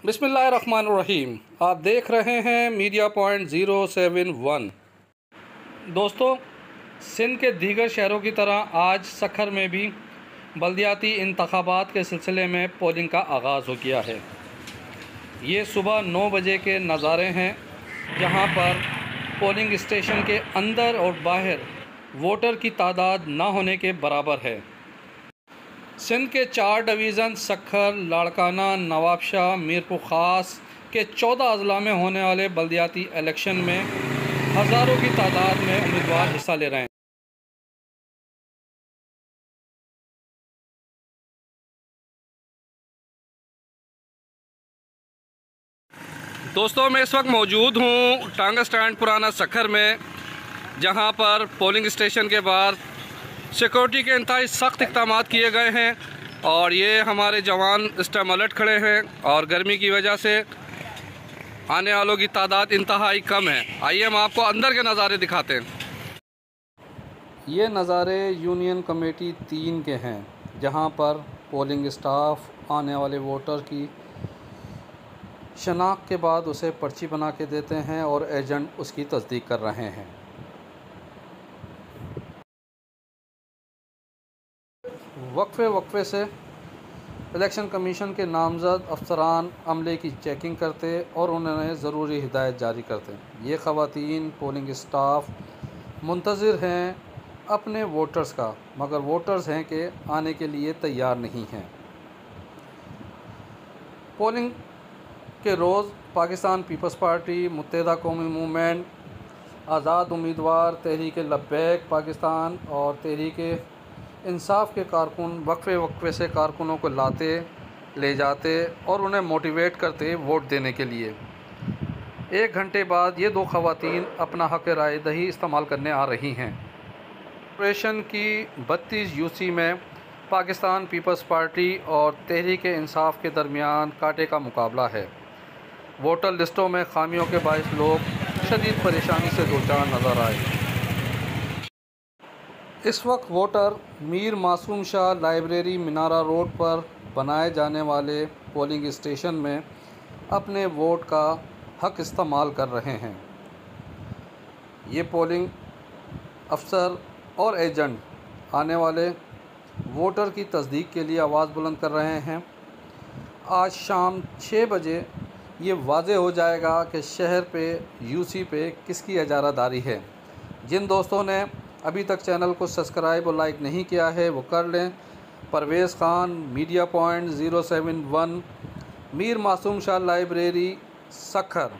बिस्मिल्लाहिर्रहमानिर्रहीम। आप देख रहे हैं मीडिया पॉइंट 071। दोस्तों, सिंध के दीगर शहरों की तरह आज सखर में भी बल्दियाती इंतखाबात के सिलसिले में पोलिंग का आगाज़ हो गया है। ये सुबह 9 बजे के नज़ारे हैं, जहां पर पोलिंग स्टेशन के अंदर और बाहर वोटर की तादाद ना होने के बराबर है। सिंध के 4 डिवीज़न सखर, लाड़काना, नवाबशाह, मीरपुर ख़ास के 14 अजला में होने वाले बल्दियाती इलेक्शन में हज़ारों की तादाद में उम्मीदवार हिस्सा ले रहे हैं। दोस्तों, मैं इस वक्त मौजूद हूँ टांगा स्टैंड पुराना सखर में, जहाँ पर पोलिंग स्टेशन के बाहर सिक्योरिटी के इंतहाई सख्त इक़दाम किए गए हैं और ये हमारे जवान इस टाइम अलर्ट खड़े हैं और गर्मी की वजह से आने वालों की तादाद इंतहाई कम है। आइए हम आपको अंदर के नज़ारे दिखाते हैं। ये नज़ारे यूनियन कमेटी 3 के हैं, जहां पर पोलिंग स्टाफ आने वाले वोटर की शनाख्त के बाद उसे पर्ची बना के देते हैं और एजेंट उसकी तस्दीक कर रहे हैं। वक्फे से इलेक्शन कमीशन के नामज़द अफसरान अमले की चेकिंग करते और उन्हें ज़रूरी हिदायत जारी करते। ये ख़वातीन पोलिंग स्टाफ मुंतज़िर हैं अपने वोटर्स का, मगर वोटर्स हैं कि आने के लिए तैयार नहीं हैं। पोलिंग के रोज़ पाकिस्तान पीपल्स पार्टी, मुत्तहिदा कौमी मूवमेंट, आज़ाद उम्मीदवार, तहरीक लब्बैक पाकिस्तान और तहरीक इंसाफ के कारकुन वक्फे से कारकुनों को ले जाते और उन्हें मोटिवेट करते वोट देने के लिए। 1 घंटे बाद ये 2 ख़वातीन अपना हक़ राय दही इस्तेमाल करने आ रही हैं। ऑपरेशन की 32 यूसी में पाकिस्तान पीपल्स पार्टी और तहरीक इंसाफ के दरमियान कांटे का मुकाबला है। वोटर लिस्टों में खामियों के बायस लोग शदीद परेशानी से दोचार नज़र आए। इस वक्त वोटर मीर मासूम शाह लाइब्रेरी मिनारा रोड पर बनाए जाने वाले पोलिंग स्टेशन में अपने वोट का हक़ इस्तेमाल कर रहे हैं। ये पोलिंग अफसर और एजेंट आने वाले वोटर की तस्दीक के लिए आवाज़ बुलंद कर रहे हैं। आज शाम 6 बजे ये वाज़े हो जाएगा कि शहर पे यूसी पे किसकी इजारादारी है। जिन दोस्तों ने अभी तक चैनल को सब्सक्राइब और लाइक नहीं किया है वो कर लें। परवेज़ ख़ान, मीडिया पॉइंट 071, मीर मासूम शाह लाइब्रेरी, सखर।